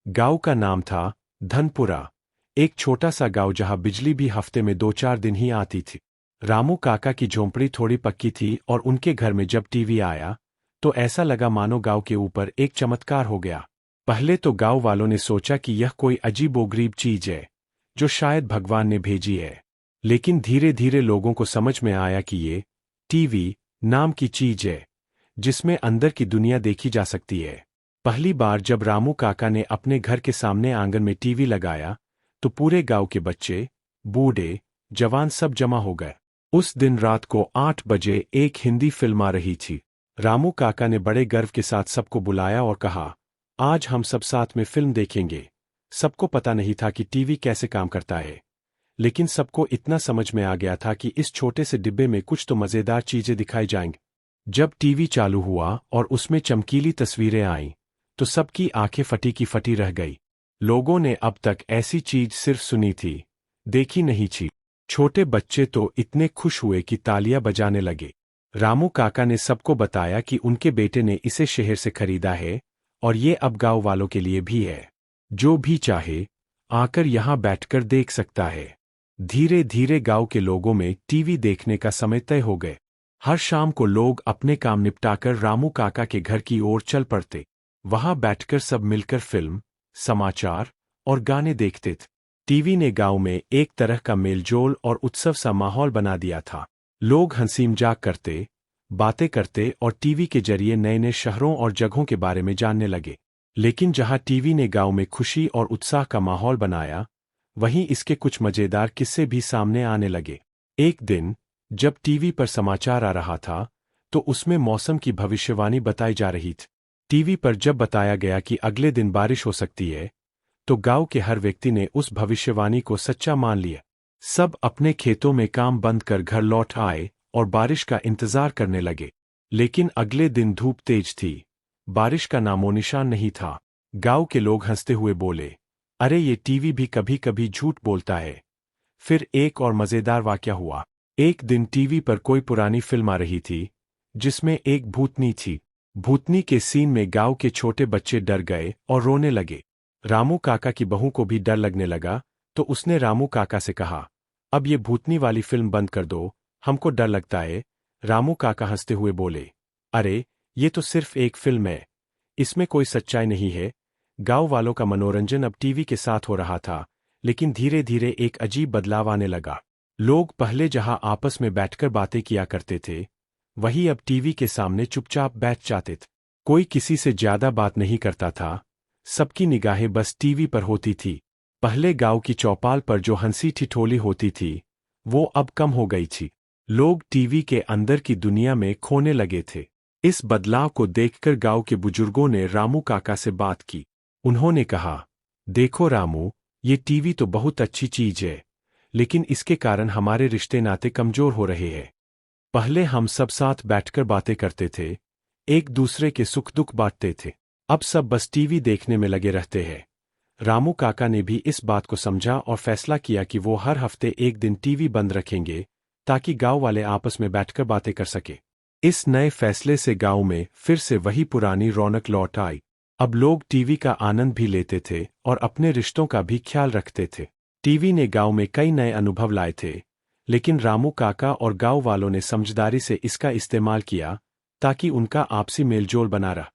गांव का नाम था धनपुरा। एक छोटा सा गांव जहां बिजली भी हफ्ते में 2-4 दिन ही आती थी। रामू काका की झोंपड़ी थोड़ी पक्की थी और उनके घर में जब टीवी आया तो ऐसा लगा मानो गांव के ऊपर एक चमत्कार हो गया। पहले तो गांव वालों ने सोचा कि यह कोई अजीबोगरीब चीज है जो शायद भगवान ने भेजी है, लेकिन धीरे धीरे लोगों को समझ में आया कि ये टीवी नाम की चीज है जिसमें अंदर की दुनिया देखी जा सकती है। पहली बार जब रामू काका ने अपने घर के सामने आंगन में टीवी लगाया तो पूरे गांव के बच्चे, बूढ़े, जवान सब जमा हो गए। उस दिन रात को 8 बजे एक हिंदी फिल्म आ रही थी। रामू काका ने बड़े गर्व के साथ सबको बुलाया और कहा, आज हम सब साथ में फिल्म देखेंगे। सबको पता नहीं था कि टीवी कैसे काम करता है, लेकिन सबको इतना समझ में आ गया था कि इस छोटे से डिब्बे में कुछ तो मजेदार चीजें दिखाई जाएंगी। जब टीवी चालू हुआ और उसमें चमकीली तस्वीरें आईं, तो सबकी आंखें फटी की फटी रह गई। लोगों ने अब तक ऐसी चीज सिर्फ सुनी थी, देखी नहीं थी। छोटे बच्चे तो इतने खुश हुए कि तालियां बजाने लगे। रामू काका ने सबको बताया कि उनके बेटे ने इसे शहर से खरीदा है और ये अब गांव वालों के लिए भी है। जो भी चाहे आकर यहां बैठकर देख सकता है। धीरे धीरे गांव के लोगों में टीवी देखने का समय तय हो गए। हर शाम को लोग अपने काम निपटाकर रामू काका के घर की ओर चल पड़ते। वहां बैठकर सब मिलकर फिल्म, समाचार और गाने देखते थे। टीवी ने गांव में एक तरह का मेलजोल और उत्सव सा माहौल बना दिया था। लोग हंसी मजाक करते, बातें करते और टीवी के जरिए नए नए शहरों और जगहों के बारे में जानने लगे। लेकिन जहां टीवी ने गांव में खुशी और उत्साह का माहौल बनाया, वहीं इसके कुछ मजेदार किस्से भी सामने आने लगे। एक दिन जब टीवी पर समाचार आ रहा था तो उसमें मौसम की भविष्यवाणी बताई जा रही थी। टीवी पर जब बताया गया कि अगले दिन बारिश हो सकती है, तो गांव के हर व्यक्ति ने उस भविष्यवाणी को सच्चा मान लिया। सब अपने खेतों में काम बंद कर घर लौट आए और बारिश का इंतजार करने लगे। लेकिन अगले दिन धूप तेज थी, बारिश का नामोनिशान नहीं था। गांव के लोग हंसते हुए बोले, अरे ये टीवी भी कभी कभी झूठ बोलता है। फिर एक और मजेदार वाकया हुआ। एक दिन टीवी पर कोई पुरानी फिल्म आ रही थी जिसमें एक भूतनी थी। भूतनी के सीन में गांव के छोटे बच्चे डर गए और रोने लगे। रामू काका की बहू को भी डर लगने लगा, तो उसने रामू काका से कहा, अब ये भूतनी वाली फिल्म बंद कर दो, हमको डर लगता है। रामू काका हंसते हुए बोले, अरे ये तो सिर्फ एक फिल्म है, इसमें कोई सच्चाई नहीं है। गांव वालों का मनोरंजन अब टीवी के साथ हो रहा था, लेकिन धीरे धीरे एक अजीब बदलाव आने लगा। लोग पहले जहां आपस में बैठकर बातें किया करते थे, वही अब टीवी के सामने चुपचाप बैठ जाते थे। कोई किसी से ज्यादा बात नहीं करता था, सबकी निगाहें बस टीवी पर होती थी। पहले गांव की चौपाल पर जो हंसी ठिठोली होती थी, वो अब कम हो गई थी। लोग टीवी के अंदर की दुनिया में खोने लगे थे। इस बदलाव को देखकर गांव के बुजुर्गों ने रामू काका से बात की। उन्होंने कहा, देखो रामू, ये टीवी तो बहुत अच्छी चीज है, लेकिन इसके कारण हमारे रिश्ते नाते कमजोर हो रहे हैं। पहले हम सब साथ बैठकर बातें करते थे, एक दूसरे के सुख दुख बांटते थे। अब सब बस टीवी देखने में लगे रहते हैं। रामू काका ने भी इस बात को समझा और फैसला किया कि वो हर हफ्ते एक दिन टीवी बंद रखेंगे, ताकि गांव वाले आपस में बैठकर बातें कर सके। इस नए फैसले से गांव में फिर से वही पुरानी रौनक लौट आई। अब लोग टीवी का आनंद भी लेते थे और अपने रिश्तों का भी ख्याल रखते थे। टीवी ने गांव में कई नए अनुभव लाए थे, लेकिन रामू काका और गांव वालों ने समझदारी से इसका इस्तेमाल किया ताकि उनका आपसी मेलजोल बना रहा।